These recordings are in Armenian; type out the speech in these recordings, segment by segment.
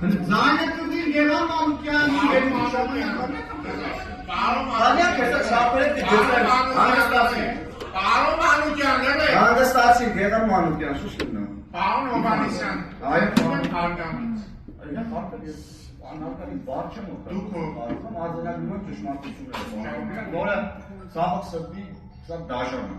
Զայնը կդիր Եվան Մանուկյանի Հանյակ հեսա չապրեք դիգեցրեմ, Պարոն Մանուկյան, հանգստացին Եվան Մանուկյան, շուշ կնա Պարոն Հովանեսյան, Այո, հարգանից Այնա խարկել ես անհարկալի բար չեմ օգտագործում Դուք ո՞վ արձանագրում եմ ճշմարտությունները որը սաղը սրտի սա դաժան է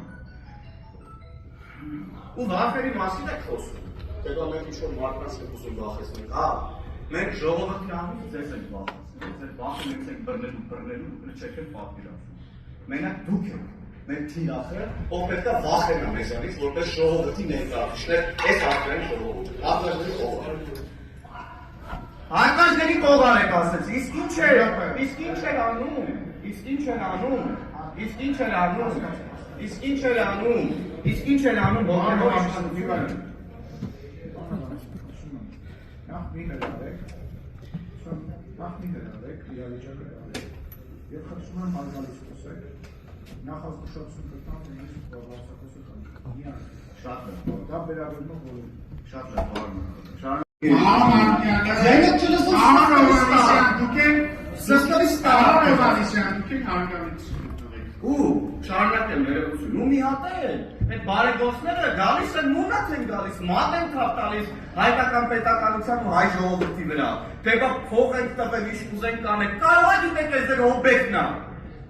ու վախերի մասին եք խոսում հետո մենք ինչ-որ մարդկանց եք ուզում վախեցնենք մենք ժողովրդի անունից ձեզ ենք վախեցնում ձեր վախը մենք ենք բռնելու չեք էլ պատվիրացնում մենակ դուք եք մեր թիրախը ով պետք է վախենա մեզանից որպես ժողովրդի ներկայացուցիչներ այս արտադրի ժողովուրդը արտադրի ժողովուրդը Հարկաշների կողալ եք ասեց, իսկ ինչ էր անում, իսկ ինչ էր անում, նախ մի հրավեք, իրավիճակը դարեք, և խնդրում եմ հարգալից խոսեք, նախ ազգուշացություն կտամ, նույնիսկ բարձրակոսը խնդրում, շատ լավ, դա վերաբերում է բոլորին, շատ լավ, Պարոն Հովանեսյան, դուք եք հարգանից ու շարունակեմ ներողություն, ու մի հատ էլ, այդ բարեգործները գալիս են մունակ են գալիս, մատ են թափ տալիս հայկական պետականության ու հայ ժողովրդի վրա, թե բա փող ենք տվել, ինչ կուզենք կանենք, կարող է գիտեք այս ձեր օբյեկտն է,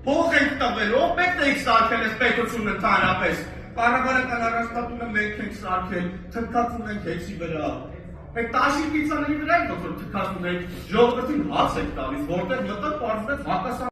փող ենք տվել, օբյեկտ եք սարքել այս պետությունը ընդհանրապես, կառավարական առանձնատունը մենք ենք սարքել, թքածում ենք հեքսի վրա, այդ տաշի պիցաների վրա ենք թքածում ենք, ժողովրդին հաց եք տալիս, որտեղ մտած պարզվեց հակասան